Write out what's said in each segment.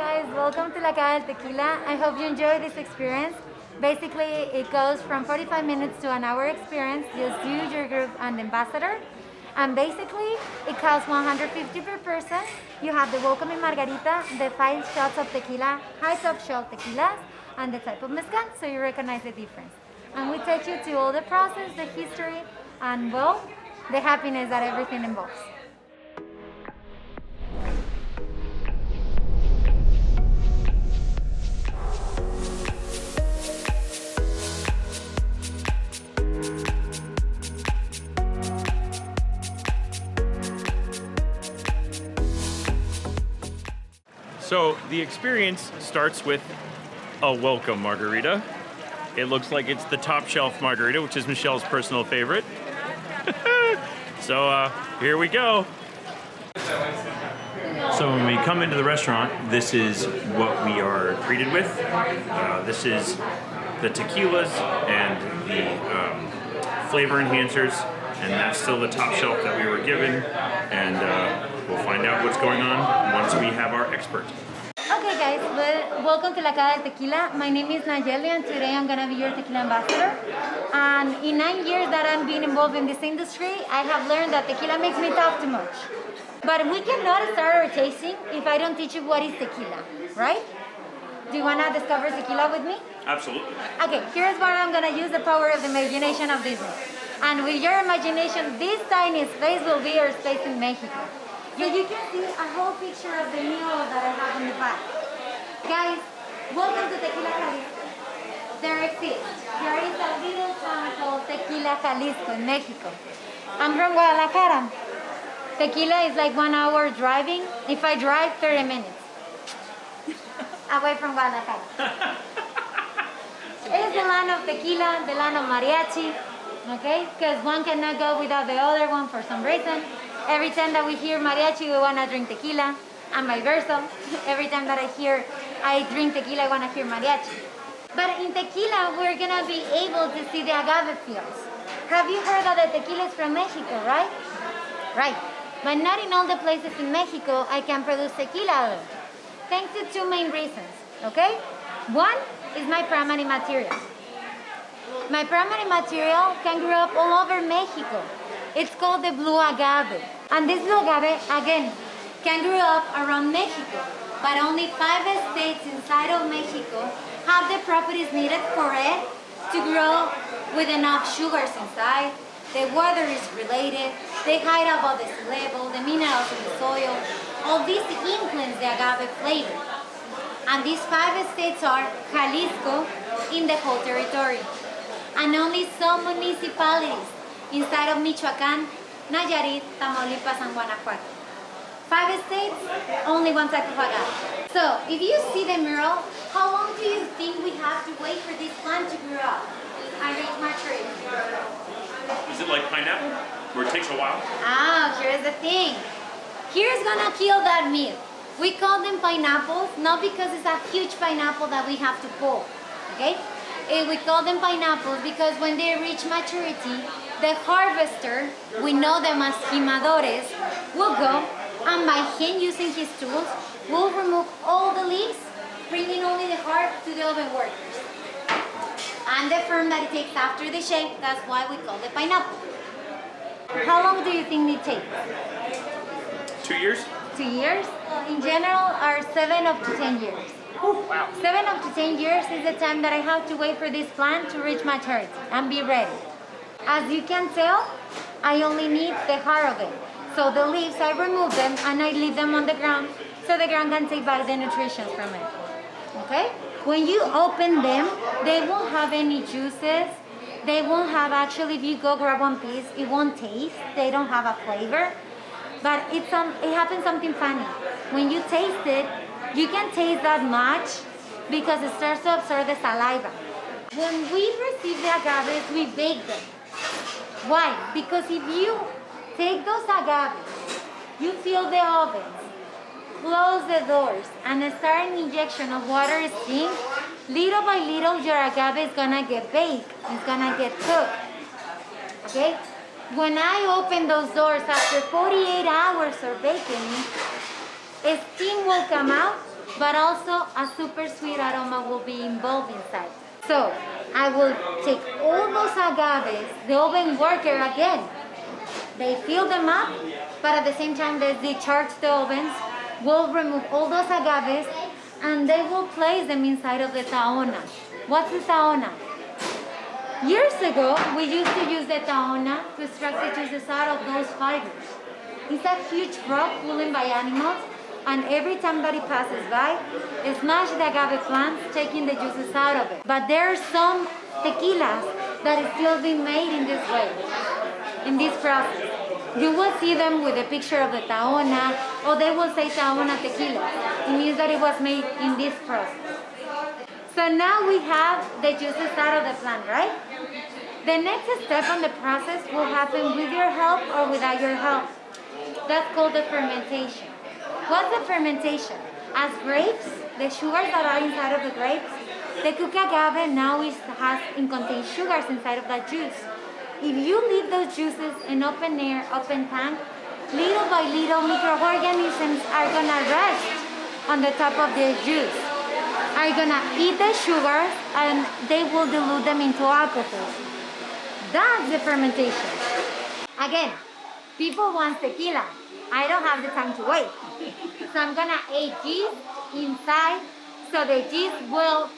guys, welcome to Cava Del Tequila. I hope you enjoy this experience. Basically, it goes from 45 minutes to an hour experience. Just you, your group, and the ambassador. And basically, it costs $150 per person. You have the welcoming margarita, the 5 shots of tequila, high top shot tequilas, and the type of mezcal, so you recognize the difference. And we take you to all the process, the history, and well, the happiness that everything involves. So the experience starts with a welcome margarita. It looks like it's the top shelf margarita, which is Michelle's personal favorite. So here we go. So when we come into the restaurant, this is what we are treated with. This is the tequilas and the flavor enhancers, and that's still the top shelf that we were given. And we'll find out what's going on once we have our expert. Okay guys, welcome to Casa Del Tequila. My name is Nayeli and today I'm going to be your Tequila Ambassador. And in 9 years that I've been involved in this industry, I have learned that tequila makes me talk too much. But we cannot start our tasting if I don't teach you what is tequila, right? Do you want to discover tequila with me? Absolutely. Okay, here's what I'm going to use the power of the imagination of Disney. And with your imagination, this tiny space will be your space in Mexico. So you can see a whole picture of the meal that I have in the back. Guys, welcome to Tequila Jalisco. There exists. There is a little town called Tequila Jalisco in Mexico. I'm from Guadalajara. Tequila is like 1 hour driving. If I drive, 30 minutes. Away from Guadalajara. It's the land of tequila, the land of mariachi. Okay? Because one cannot go without the other one for some reason. Every time that we hear mariachi, we want to drink tequila, and vice versa. Every time that I drink tequila, I want to hear mariachi. But in tequila, we're going to be able to see the agave fields. Have you heard that the tequila is from Mexico, right? Right. But not in all the places in Mexico I can produce tequila. Thanks to 2 main reasons, okay? One is my primary material. My primary material can grow up all over Mexico. It's called the blue agave. And this blue agave, again, can grow up around Mexico, but only 5 states inside of Mexico have the properties needed for it to grow with enough sugars inside. The water is related, the height above the sea level, the minerals in the soil, all these influence the agave flavor. And these 5 states are Jalisco in the whole territory, and only some municipalities inside of Michoacán, Nayarit, Tamaulipas, and Guanajuato. 5 states, only one type of agave. So, if you see the mural, how long do you think we have to wait for this plant to grow up and reach maturity? Is it like pineapple, where it takes a while? Ah, here's the thing. Here's gonna kill that myth. We call them pineapples, not because it's a huge pineapple that we have to pull, okay? We call them pineapples because when they reach maturity, the harvester, we know them as jimadores, will go and by hand using his tools, will remove all the leaves, bringing only the heart to the oven workers. And the form that it takes after the shape, that's why we call it pineapple. How long do you think it takes? 2 years? 2 years? In general, are 7 up to 10 years. Wow. 7 up to 10 years is the time that I have to wait for this plant to reach maturity and be ready. As you can tell, I only need the heart of it. So the leaves, I remove them and I leave them on the ground so the ground can take back the nutrition from it. Okay? When you open them, they won't have any juices. They won't have, actually, if you go grab one piece, it won't taste. They don't have a flavor. But it happens something funny. When you taste it, you can taste that much because it starts to absorb the saliva. When we receive the agaves, we bake them. Why? Because if you take those agaves, you fill the ovens, close the doors, and start an injection of water steam, little by little your agave is gonna get baked. It's gonna get cooked. Okay? When I open those doors after 48 hours of baking, steam will come out but also a super sweet aroma will be involved inside. So I will take all those agaves, the oven worker again. They fill them up, but at the same time they charge the ovens, will remove all those agaves, and they will place them inside of the taona. What's the taona? Years ago, we used to use the taona to extract the juices out of those fibers. It's a huge rock pulled by animals, and every time that it passes by, it smashes the agave plants, taking the juices out of it. But there are some tequilas that is still being made in this way, in this process. You will see them with a picture of the taona, or they will say taona tequila. It means that it was made in this process. So now we have the juices out of the plant, right? The next step on the process will happen with your help or without your help. That's called the fermentation. What's the fermentation? As grapes, the sugars that are inside of the grapes, the cooked agave now contains sugars inside of that juice. If you leave those juices in open air, open tank, little by little microorganisms are gonna rest on the top of the juice, are gonna eat the sugars, and they will dilute them into alcohol. That's the fermentation. Again, people want tequila. I don't have the time to wait. So I'm gonna add yeast inside, so the yeast will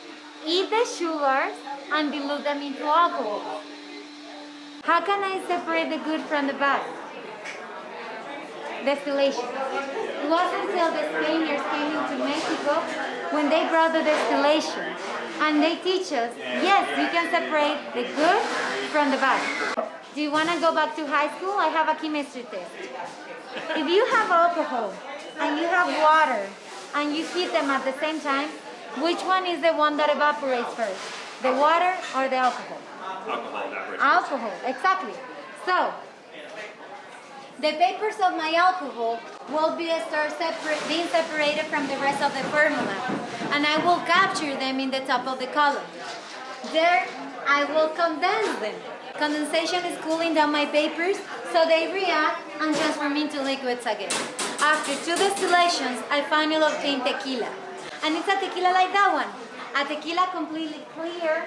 eat the sugars and dilute them into alcohol. How can I separate the good from the bad? Distillation. It wasn't until the Spaniards came into Mexico when they brought the distillation. And they teach us, yes, you can separate the good from the bad. Do you want to go back to high school? I have a chemistry test. If you have alcohol and you have water and you heat them at the same time, which one is the one that evaporates first? The water or the alcohol? Alcohol evaporates. Alcohol, exactly. So, the vapors of my alcohol will being separated from the rest of the formula, and I will capture them in the top of the column. There, I will condense them. Condensation is cooling down my vapors, so they react and transform into liquids again. After 2 distillations, I finally obtain tequila. And it's a tequila like that one. A tequila completely clear.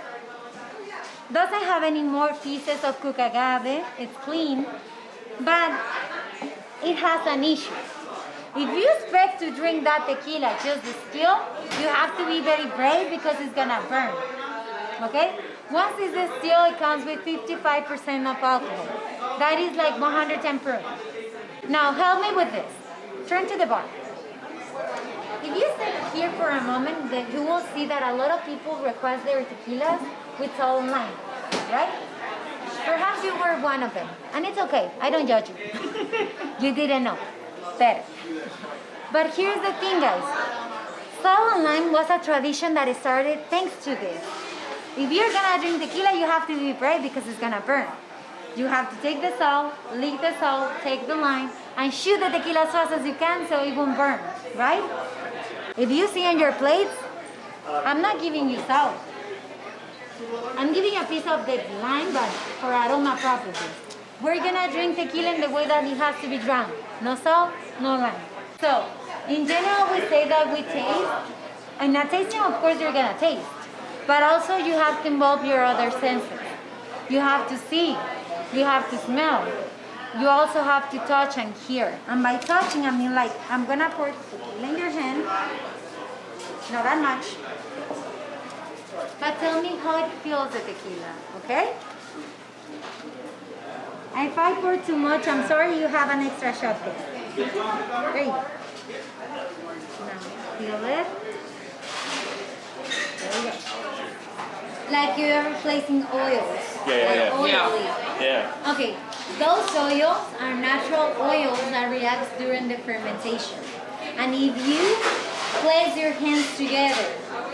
Doesn't have any more pieces of cooked agave. It's clean. But it has an issue. If you expect to drink that tequila just distilled, you have to be very brave because it's gonna burn. Okay? Once it's distilled, it comes with 55% of alcohol. That is like 110 proof. Now help me with this. Turn to the bar. If you sit here for a moment, then you will see that a lot of people request their tequilas with salt and lime, right? Perhaps you were one of them, and it's okay. I don't judge you. You didn't know better. But here's the thing, guys. Salt and lime was a tradition that started thanks to this. If you're gonna drink tequila, you have to be brave because it's gonna burn. You have to take the salt, lick the salt, take the lime, and shoot the tequila as fast as you can so it won't burn, right? If you see on your plates, I'm not giving you salt. I'm giving you a piece of the lime, but for aroma purposes. We're gonna drink tequila in the way that it has to be drunk. No salt, no lime. So, in general, we say that we taste, and not tasting, of course, you're gonna taste. But also, you have to involve your other senses. You have to see, you have to smell. You also have to touch and hear. And by touching, I mean like, I'm gonna pour tequila in your hand. Not that much. But tell me how it feels, the tequila, okay? If I pour too much, I'm sorry, you have an extra shot there. There you go. Now, feel it. There you go. Like you're ever placing oils. Yeah. Okay, those oils are natural oils that react during the fermentation. And if you place your hands together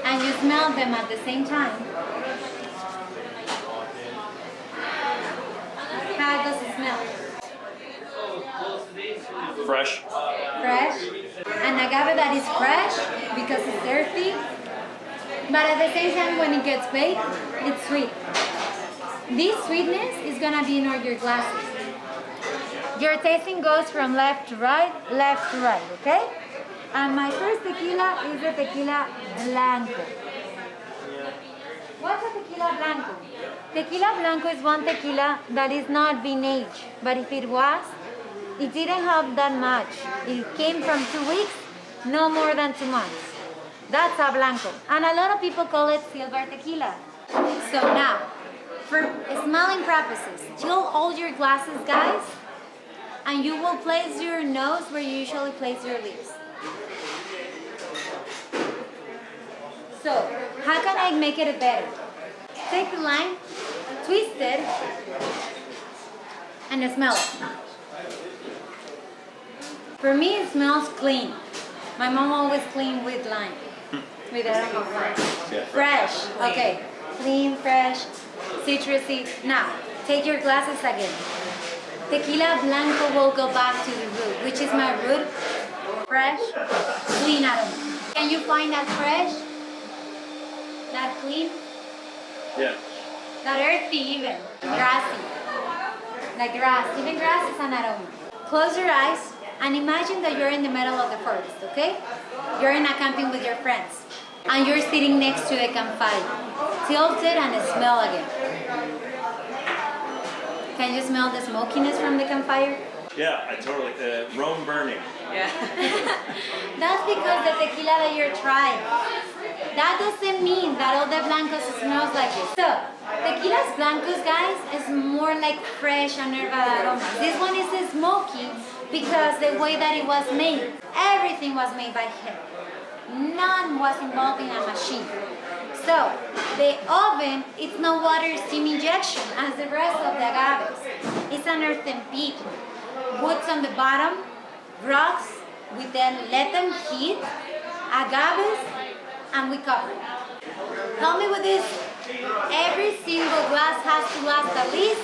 and you smell them at the same time, how does it smell? Fresh. Fresh. An agave that is fresh because it's earthy, but at the same time when it gets baked, it's sweet. This sweetness is gonna be in all your glasses. Your tasting goes from left to right, okay? And my first tequila is the Tequila Blanco. What's a Tequila Blanco? Tequila Blanco is one tequila that is not being aged, but if it was, it didn't have that much. It came from 2 weeks, no more than 2 months. That's a Blanco. And a lot of people call it silver tequila. So now, for smelling purposes, chill all your glasses, guys, and you will place your nose where you usually place your lips. So, how can I make it better? Take the lime, twist it, and smell it. For me, it smells clean. My mom always clean with lime. With aroma fresh. Okay. Clean, fresh, citrusy. Now, take your glasses again. Tequila Blanco will go back to the root, which is my root. Fresh, clean aroma. Can you find that fresh? That clean? Yeah. That earthy even. Grassy. Like grass. Even grass is an aroma. Close your eyes and imagine that you're in the middle of the forest, okay? You're in a camping with your friends. And you're sitting next to the campfire. Tilt it and smell again. Can you smell the smokiness from the campfire? Yeah, I totally. Rome burning. Yeah. That's because the tequila that you're trying. That doesn't mean that all the blancos smells like this. So, tequilas blancos, guys, is more like fresh and herbal aromas. This one is smoky because the way that it was made. Everything was made by him. None was involved in a machine. So, the oven, it's no water steam injection as the rest of the agaves. It's an earthen peat. Woods on the bottom, rocks, we then let them heat, agaves, and we cover it. Help me with this. Every single glass has to last at least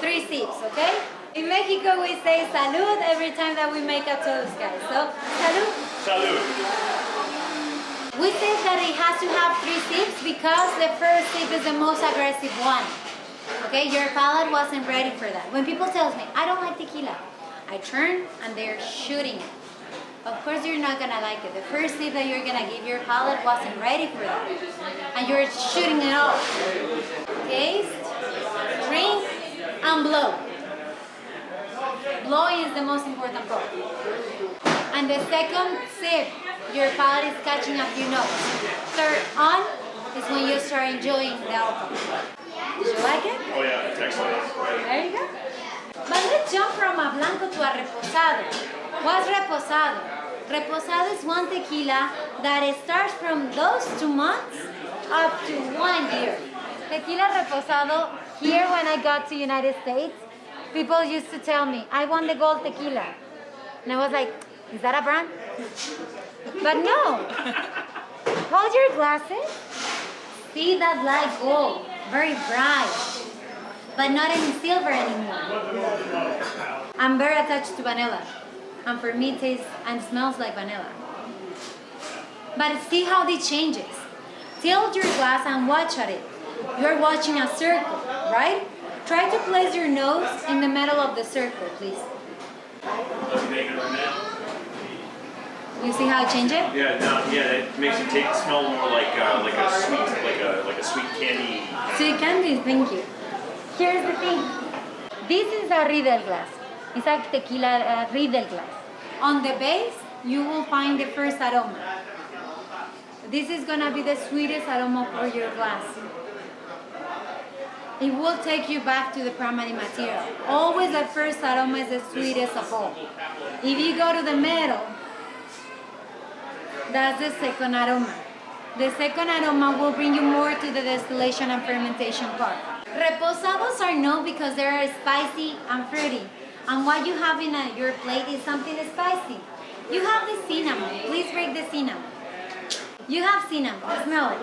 3 sips, okay? In Mexico, we say salud every time that we make a toast, guys. So, salud. Salud. We say that it has to have 3 sips because the first sip is the most aggressive one. Okay, your palate wasn't ready for that. When people tell me, I don't like tequila, I turn and they're shooting it. Of course you're not gonna like it. The first sip that you're gonna give your palate wasn't ready for that. And you're shooting it off. Taste, drink, and blow. Blowing is the most important part. And the second sip, your palate is catching up your nose. Third on is when you start enjoying the alcohol. Did you like it? Oh yeah, it's excellent. There you go. But let's jump from a Blanco to a Reposado. What's Reposado? Reposado is one tequila that it starts from those 2 months up to 1 year. Tequila Reposado, here when I got to United States, people used to tell me, I want the gold tequila. And I was like, is that a brand? But no. Hold your glasses. See that light gold, very bright, but not in silver anymore. I'm very attached to vanilla. And for me, it tastes and smells like vanilla. But see how it changes. Tilt your glass and watch at it. You're watching a circle, right? Try to place your nose in the middle of the circle, please. You see how it changes? Yeah, no, yeah, it makes it smell more like a sweet candy. Sweet candy, thank you. Here's the thing. This is a Riedel glass. It's a tequila Riedel glass. On the base, you will find the first aroma. This is gonna be the sweetest aroma for your glass. It will take you back to the primary material. Always the first aroma is the sweetest of all. If you go to the middle, that's the second aroma. The second aroma will bring you more to the distillation and fermentation part. Reposados are known because they are spicy and fruity. And what you have in your plate is something spicy. You have the cinnamon. Please break the cinnamon. You have cinnamon. Smell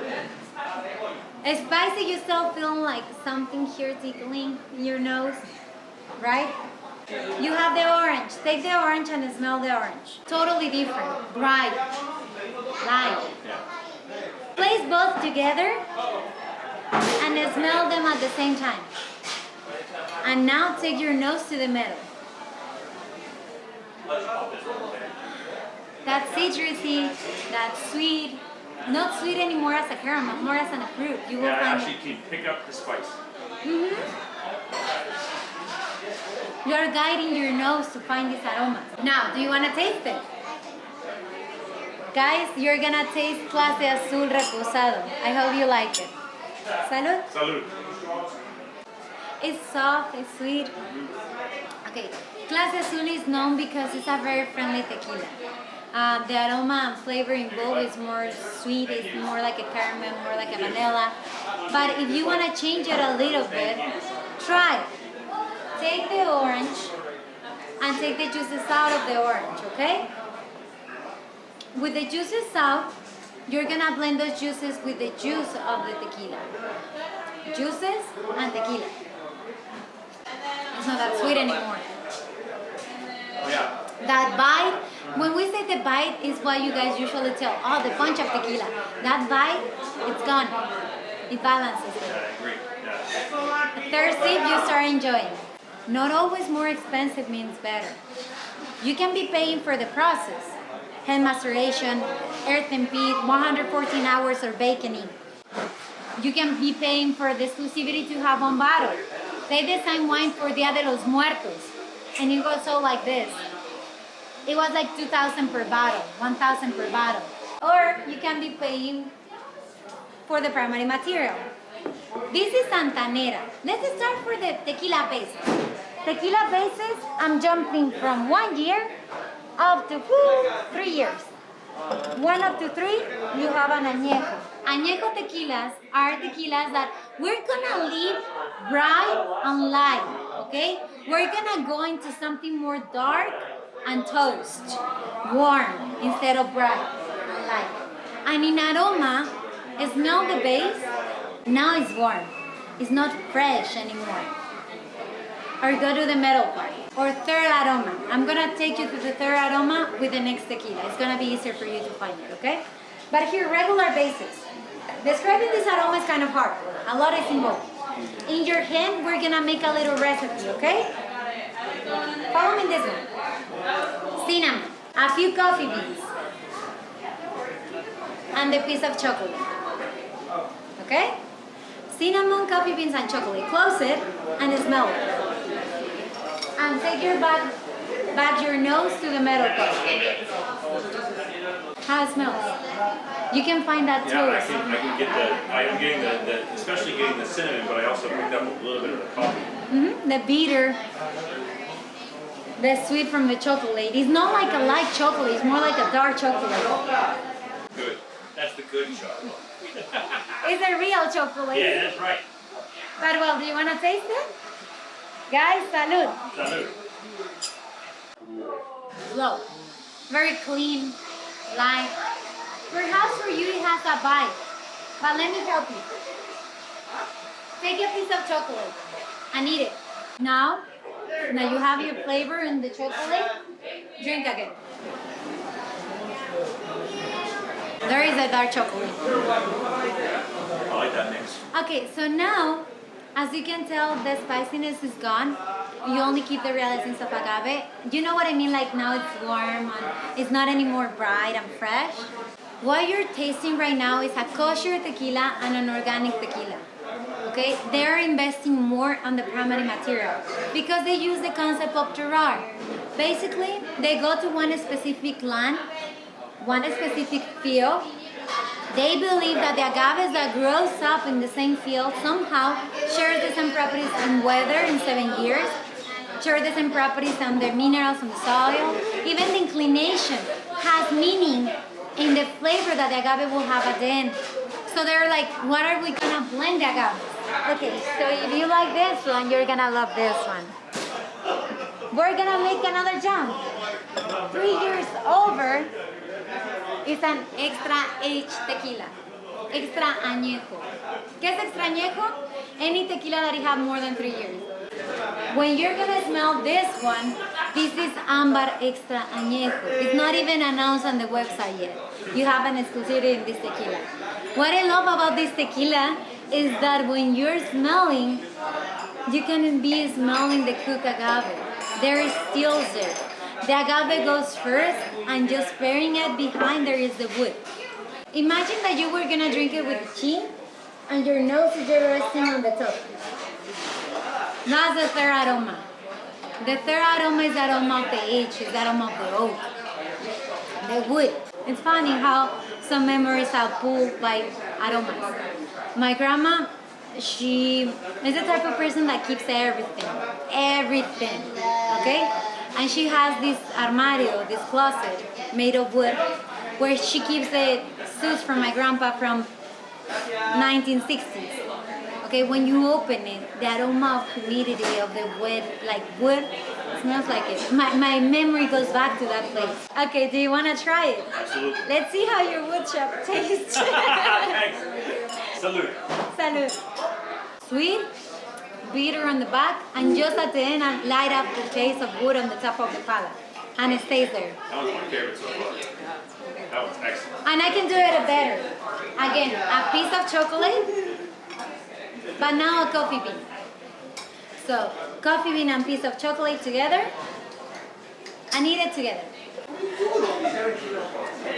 it. Spicy, you still feel like something here tickling in your nose, right? You have the orange. Take the orange and smell the orange. Totally different. Bright. Light. Place both together and smell them at the same time. And now take your nose to the middle. that citrusy, that sweet, not sweet anymore as a caramel, more as an fruit. You will find actually, you can pick up the spice. You are guiding your nose to find this aroma. Now, do you want to taste it? Guys, you're gonna taste Clase Azul Reposado. I hope you like it. Salud. Salud. It's soft, it's sweet. Okay, Clase Azul is known because it's a very friendly tequila. The aroma and flavor involved is more sweet, it's more like a caramel, more like a vanilla. But if you want to change it a little bit, try it. Take the orange and take the juices out of the orange, okay? With the juices out, you're gonna blend those juices with the juice of the tequila. Juices and tequila. It's not that sweet anymore. Yeah. That bite, when we say the bite, is what you guys usually tell. Oh, the punch of tequila. That bite, it's gone. It balances it. I agree. Yeah. Third sip, you start enjoying. Not always more expensive means better. You can be paying for the process. Hand maceration, earth and peat, 114 hours of baconing. You can be paying for the exclusivity to have on bottle. They design wine for Dia de los Muertos. And it goes all like this. It was like 2,000 per bottle, 1,000 per bottle. Or you can be paying for the primary material. This is Santanera. Let's start for the tequila bases. Tequila bases, I'm jumping from 1 year up to 3 years. 1 up to 3, you have an Añejo. Añejo tequilas are tequilas that we're gonna leave bright and light, okay? We're gonna go into something more dark and toast, warm instead of bright and light. And in aroma, smell the base, now it's warm. It's not fresh anymore. Or go to the middle part. Or third aroma. I'm gonna take you to the third aroma with the next tequila. It's gonna be easier for you to find it, okay? But here, regular basis. Describing this aroma is kind of hard. A lot is involved. In your hand, we're gonna make a little recipe, okay? Follow me in this one. Cinnamon, a few coffee beans, and a piece of chocolate. Okay? Cinnamon, coffee beans, and chocolate. Close it and smell it. And take your back your nose to the metal cup. How it smells. You can find that too. Yeah, I am getting especially getting the cinnamon, but I also picked up a little bit of the coffee. The bitter, the sweet from the chocolate. It's not like a light chocolate, it's more like a dark chocolate. Good. That's the good chocolate. It's a real chocolate. Yeah, that's right. But well, do you want to taste it? Guys, salud. Salud. Slow. Very clean, light. Perhaps for you it has a bite. But let me help you. Take a piece of chocolate and eat it. Now you have your flavor in the chocolate, drink again. There is a dark chocolate. I like that mix. Okay, so now, as you can tell, the spiciness is gone. You only keep the real essence of agave. You know what I mean? Like now it's warm and it's not anymore bright and fresh. What you're tasting right now is a kosher tequila and an organic tequila. Okay, they're investing more on the primary material because they use the concept of terroir. Basically, they go to one specific land, one specific field. They believe that the agaves that grows up in the same field somehow share the same properties in weather in 7 years, share the same properties on the minerals on the soil. Even the inclination has meaning in the flavor that the agave will have at the end. So they're like, what are we gonna blend the agave? Okay, so if you like this one, you're gonna love this one. We're gonna make another jump. 3 years over is an extra age tequila. Extra añejo. ¿Qué es extra añejo? Any tequila that you have more than 3 years. When you're gonna smell this one, this is Ambar Extra Añejo. It's not even announced on the website yet. You have an exclusivity in this tequila. What I love about this tequila is that when you're smelling, you can be smelling the cooked agave. There is still there. The agave goes first, and just pairing it behind there is the wood. Imagine that you were gonna drink it with chin, and your nose is just resting on the top. That's the third aroma. The third aroma is the aroma of the age, is the aroma of the oak, the wood. It's funny how some memories are pulled by aromas. My grandma, she is the type of person that keeps everything, okay? And she has this armario, this closet made of wood, where she keeps the suits from my grandpa from 1960s. Okay, when you open it, the aroma of humidity of the wood, like wood, smells like it. My memory goes back to that place. Okay, do you want to try it? Absolutely. Let's see how your wood shop tastes. Thanks. Salud. Salud. Sweet, bitter on the back, and just at the end, I light up the taste of wood on the top of the palate. And it stays there. That was my favorite so far. That was excellent. And I can do it better. Again, a piece of chocolate, but now a coffee bean. So, coffee bean and piece of chocolate together, and eat it together.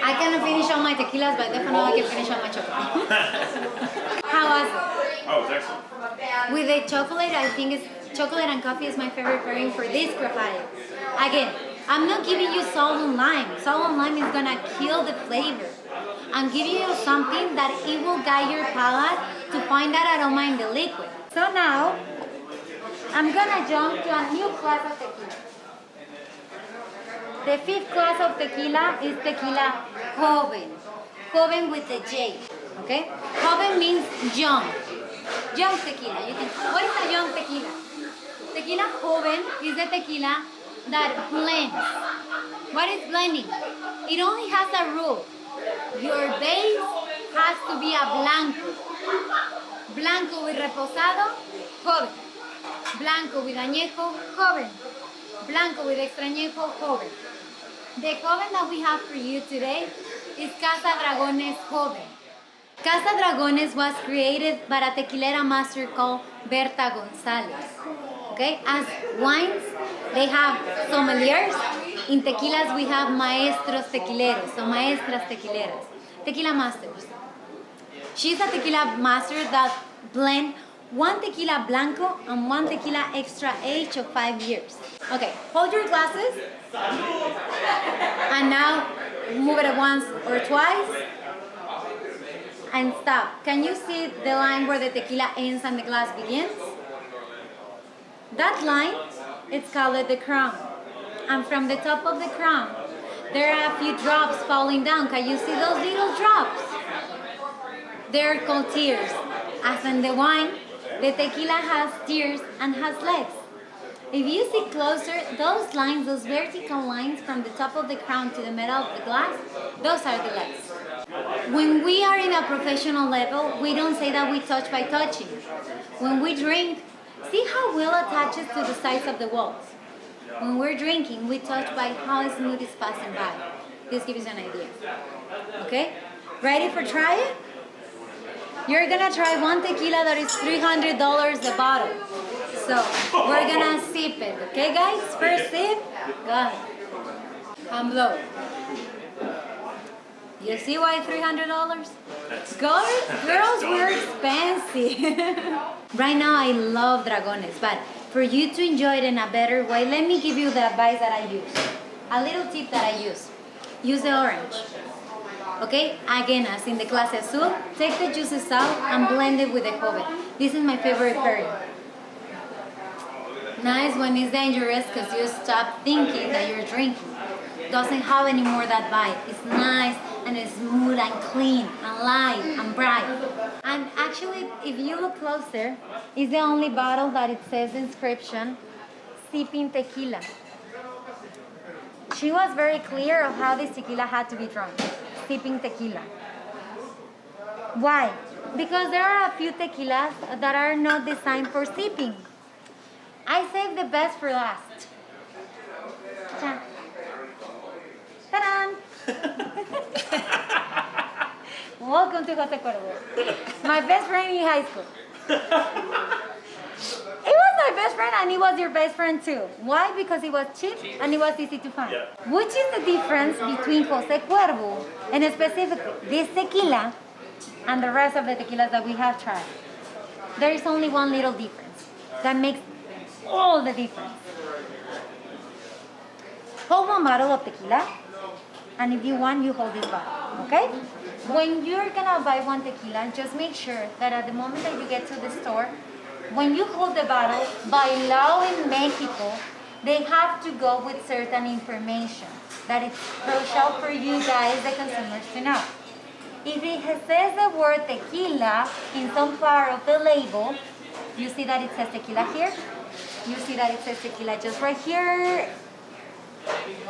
I cannot finish all my tequilas, but definitely I can finish all my chocolate. How was it? Oh, it's excellent. With the chocolate, I think chocolate and coffee is my favorite pairing for this graphite. Again, I'm not giving you salt and lime. Salt and lime is gonna kill the flavor. I'm giving you something that it will guide your palate to find that aroma in the liquid. So now, I'm gonna jump to a new class of tequila. The fifth class of tequila is tequila joven. Joven with the J, okay? Joven means young. Young tequila. What is a young tequila? Tequila joven is the tequila that blends. What is blending? It only has a rule. Your base has to be a blanco. Blanco with reposado, joven. Blanco with añejo, joven. Blanco with extra añejo, joven. The joven that we have for you today is Casa Dragones Joven. Casa Dragones was created by a tequilera master called Berta Gonzalez. Okay, as wines, they have sommeliers. In tequilas, we have maestros tequileros, so maestras tequileras, tequila masters. She's a tequila master that blend one tequila blanco and one tequila extra age of 5 years. Okay, hold your glasses. And now move it once or twice. And stop. Can you see the line where the tequila ends and the glass begins? That line, it's called the crown. And from the top of the crown, there are a few drops falling down. Can you see those little drops? They're called tears. As in the wine, the tequila has tears and has legs. If you see closer, those lines, those vertical lines from the top of the crown to the middle of the glass, those are the legs. When we are in a professional level, we don't say that we touch by touching. When we drink, see how well attaches to the sides of the walls. When we're drinking, we touch by how smooth it's passing by. This gives you an idea. Okay? Ready for try it? You're gonna try one tequila that is $300 a bottle. So we're gonna sip it, okay guys? First sip, go ahead. And blow. You see why $300? Girls were expensive. Right now I love Dragones, but for you to enjoy it in a better way, let me give you the advice that I use. A little tip that I use. Use the orange. Okay, again, as in the Clase Azul, take the juices out and blend it with the joven. This is my favorite pairing. Nice when it's dangerous because you stop thinking that you're drinking. Doesn't have any more that bite. It's nice and it's smooth and clean and light and bright. And actually, if you look closer, it's the only bottle that it says inscription, sipping tequila. She was very clear of how this tequila had to be drunk. Sipping tequila. Why? Because there are a few tequilas that are not designed for sipping. I saved the best for last. Ta-da! Welcome to Jose Cuervo. My best friend in high school. It was my my best friend and it was your best friend too. Why? Because it was cheap and it was easy to find. Yeah. Which is the difference between Jose Cuervo and specifically this tequila and the rest of the tequilas that we have tried? There is only one little difference that makes all the difference. Hold one bottle of tequila, and if you want, you hold this bottle, okay? When you're gonna buy one tequila, just make sure that at the moment that you get to the store, when you hold the bottle, by law in Mexico, they have to go with certain information that is crucial for you guys, the consumers, to know. If it says the word tequila in some part of the label, you see that it says tequila here, you see that it says tequila just right here,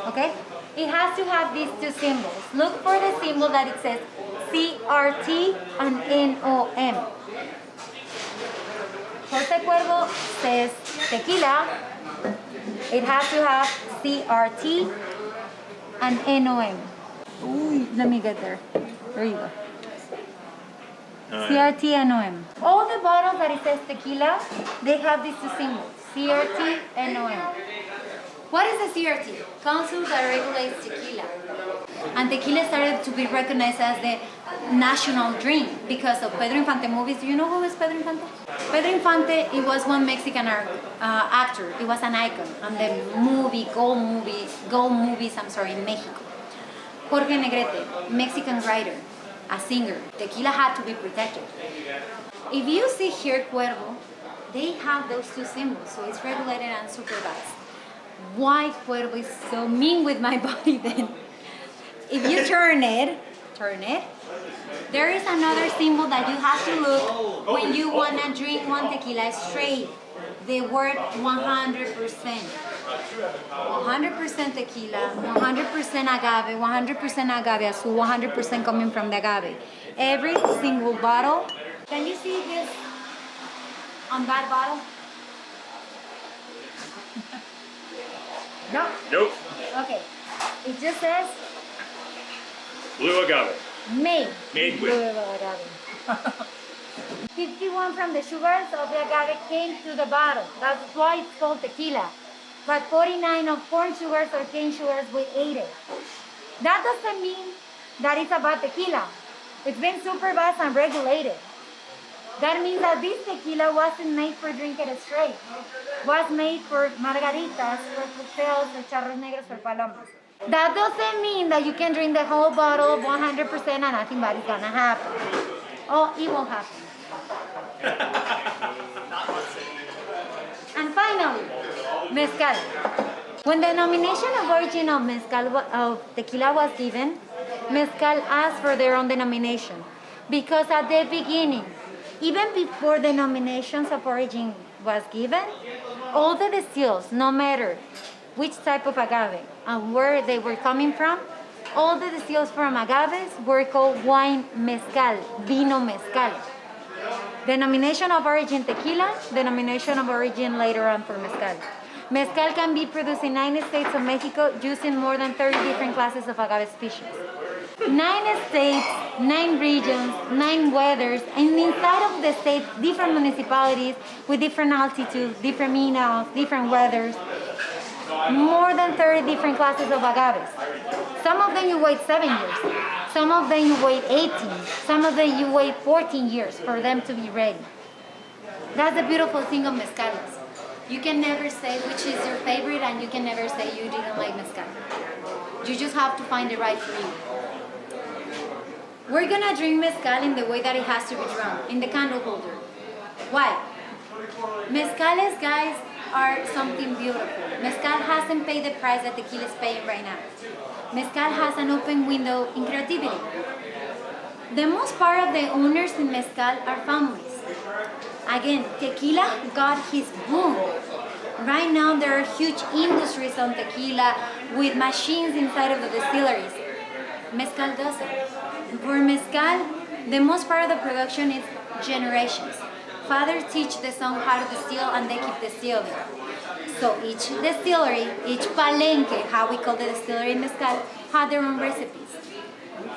okay? It has to have these two symbols. Look for the symbol that it says CRT and NOM. Jose Cuervo says tequila, it has to have CRT and NOM. Ooh, let me get there. There you go. CRT and NOM. All the bottles that it says tequila, they have these two symbols, CRT and NOM. What is the CRT? Council that regulates tequila. And tequila started to be recognized as the national drink because of Pedro Infante movies. Do you know who is Pedro Infante? Pedro Infante, it was one Mexican actor. It was an icon on the gold movies, in Mexico. Jorge Negrete, Mexican writer, a singer. Tequila had to be protected. If you see here Cuervo, they have those two symbols, so it's regulated and supervised. Why Cuervo is so mean with my body then? If you turn it, there is another symbol that you have to look when you want to drink one tequila straight. The word 100%. 100% tequila, 100% agave, 100% agave azul, 100% coming from the agave. Every single bottle. Can you see this on that bottle? No? Nope. Okay. It just says Blue agave. made Made blue with. agave. 51 from the sugars of the agave came to the bottle. That's why it's called tequila. But 49 of corn sugars or cane sugars we ate it. That doesn't mean that it's about tequila. It's been supervised and regulated. That means that this tequila wasn't made for drinking it straight. Was made for margaritas, for cocktails, for charros negros, for palomas. That doesn't mean that you can drink the whole bottle 100% and nothing bad is gonna happen. Oh, it won't happen. And finally, Mezcal. When the nomination of origin of Mezcal of tequila was given, Mezcal asked for their own denomination because at the beginning, even before the nominations of origin was given, all the distills, no matter which type of agave and where they were coming from, all the distills from agaves were called wine mezcal, vino mezcal. Denomination of origin tequila, denomination of origin later on for mezcal. Mezcal can be produced in 9 states of Mexico using more than 30 different classes of agave species. 9 states, 9 regions, 9 weathers, and inside of the state, different municipalities with different altitudes, different minerals, different weathers. More than 30 different classes of agaves. Some of them you wait 7 years. Some of them you wait 18. Some of them you wait 14 years for them to be ready. That's the beautiful thing of mezcales. You can never say which is your favorite and you can never say you didn't like mezcal. You just have to find the right for you. We're gonna drink mezcal in the way that it has to be drunk, in the candle holder. Why? Mezcales, guys, are something beautiful. Mezcal hasn't paid the price that tequila is paying right now. Mezcal has an open window in creativity. The most part of the owners in Mezcal are families. Again, tequila got his boom. Right now there are huge industries on tequila with machines inside of the distilleries. Mezcal doesn't. For Mezcal, the most part of the production is generations. Fathers teach the son how to distill and they keep distilling. So each distillery, each palenque, how we call the distillery in Mezcal, had their own recipes.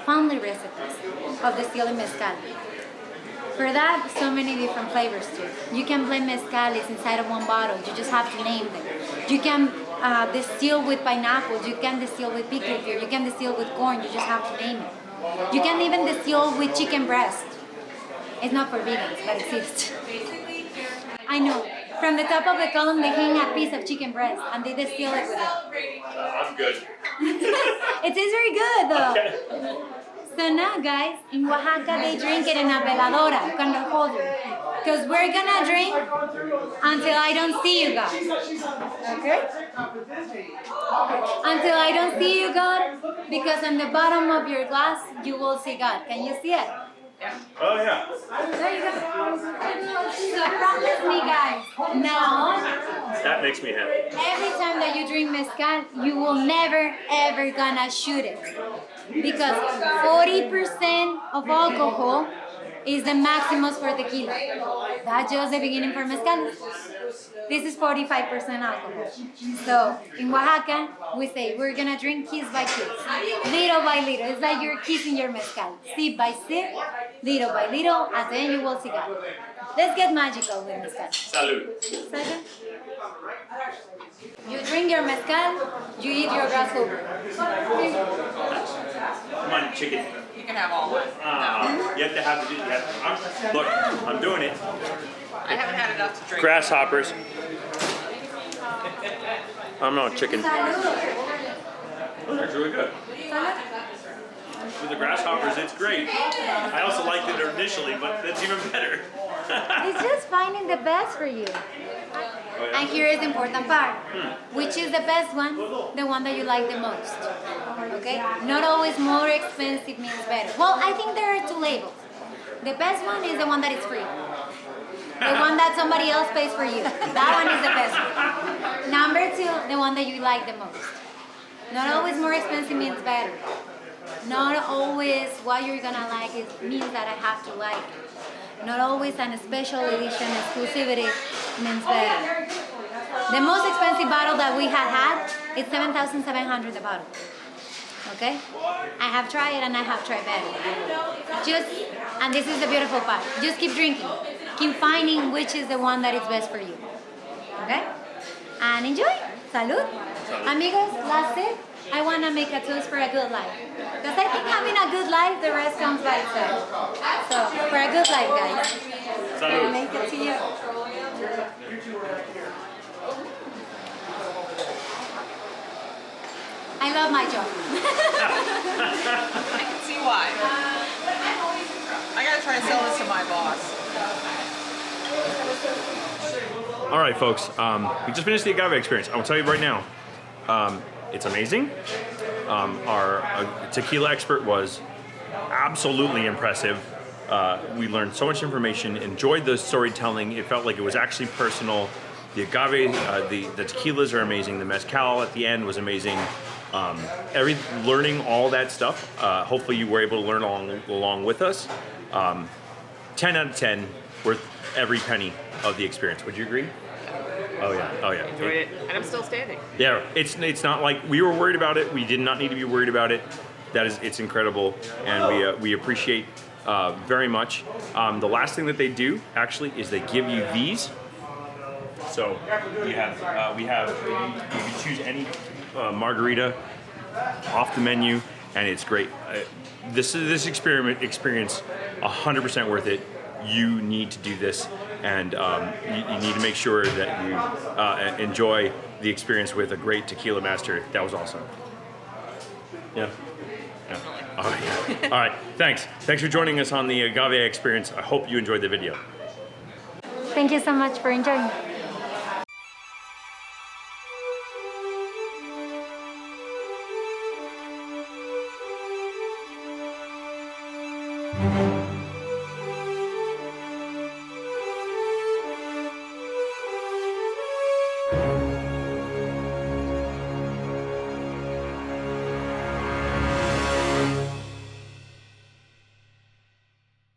Family recipes of distilling Mezcal. For that, so many different flavors too. You can blend mezcales inside of one bottle. You just have to name them. You can distill with pineapples. You can distill with pickled beer. You can distill with corn. You just have to name it. You can even distill with chicken breast. It's not for vegans, but it exists. I know. From the top of the column, they hang a piece of chicken breast and they distill it with it. I'm good. It tastes very good though. Okay. So now, guys, in Oaxaca, they drink it in a veladora, candle holder. Because we're gonna drink until I don't see you, God. Okay? Until I don't see you, God, because on the bottom of your glass, you will see God. Can you see it? Oh yeah. There you go. So promise me, guys, now, That makes me happy. every time that you drink mezcal, you will never, ever gonna shoot it. Because 40% of alcohol is the maximus for tequila. That's just the beginning for mezcal. This is 45% alcohol. So in Oaxaca, we say we're gonna drink kiss by kiss, little by little. It's like you're kissing your mezcal, sip by sip, little by little, and then you will see God. Let's get magical with mezcal. Salud. Second. You drink your mezcal, you eat your grasshopper. Come on, chicken. You can have all mine. You have to have to do that. Look, I'm doing it. I haven't had enough to drink. Grasshoppers. I'm not chicken. Salud. Oh, that's really good. Salud. With the grasshoppers, it's great. I also liked it initially, but it's even better. It's just finding the best for you. Oh, yeah? And here is the important part. Which is the best one? The one that you like the most. Okay? Not always more expensive means better. Well, I think there are two labels. The best one is the one that is free. The one that somebody else pays for you. That one is the best one. Number two, the one that you like the most. Not always more expensive means better. Not always what you're gonna like means that I have to like it. Not always an special edition exclusivity means better. The most expensive bottle that we had is $7,700 a bottle. Okay? I have tried it and I have tried better. And this is the beautiful part. Just keep drinking. Keep finding which is the one that is best for you. Okay? And enjoy. Salud. Amigos, last sip. I want to make a toast for a good life. Because I think having a good life, the rest comes by itself. So, for a good life, guys. Salud. Make it to you. I love my job. I can see why. I gotta try to sell this to my boss. All right, folks. We just finished the Agave Experience. I will tell you right now, it's amazing. Our tequila expert was absolutely impressive. We learned so much information, enjoyed the storytelling. It felt like it was actually personal. The agave, the tequilas are amazing. The mezcal at the end was amazing. Learning all that stuff. Hopefully you were able to learn along with us. 10 out of 10, worth every penny of the experience. Would you agree? Oh yeah, oh yeah. Enjoyed it, and I'm still standing. Yeah, it's not like we were worried about it. We did not need to be worried about it. It's incredible, and we appreciate very much. The last thing that they do actually is they give you these. So we have you can choose any margarita off the menu, and it's great. This experience 100% worth it. You need to do this, and you need to make sure that you enjoy the experience with a great tequila master. That was awesome. Yeah. Yeah. All right. All right. Thanks for joining us on the Agave Experience. I hope you enjoyed the video. Thank you so much for enjoying.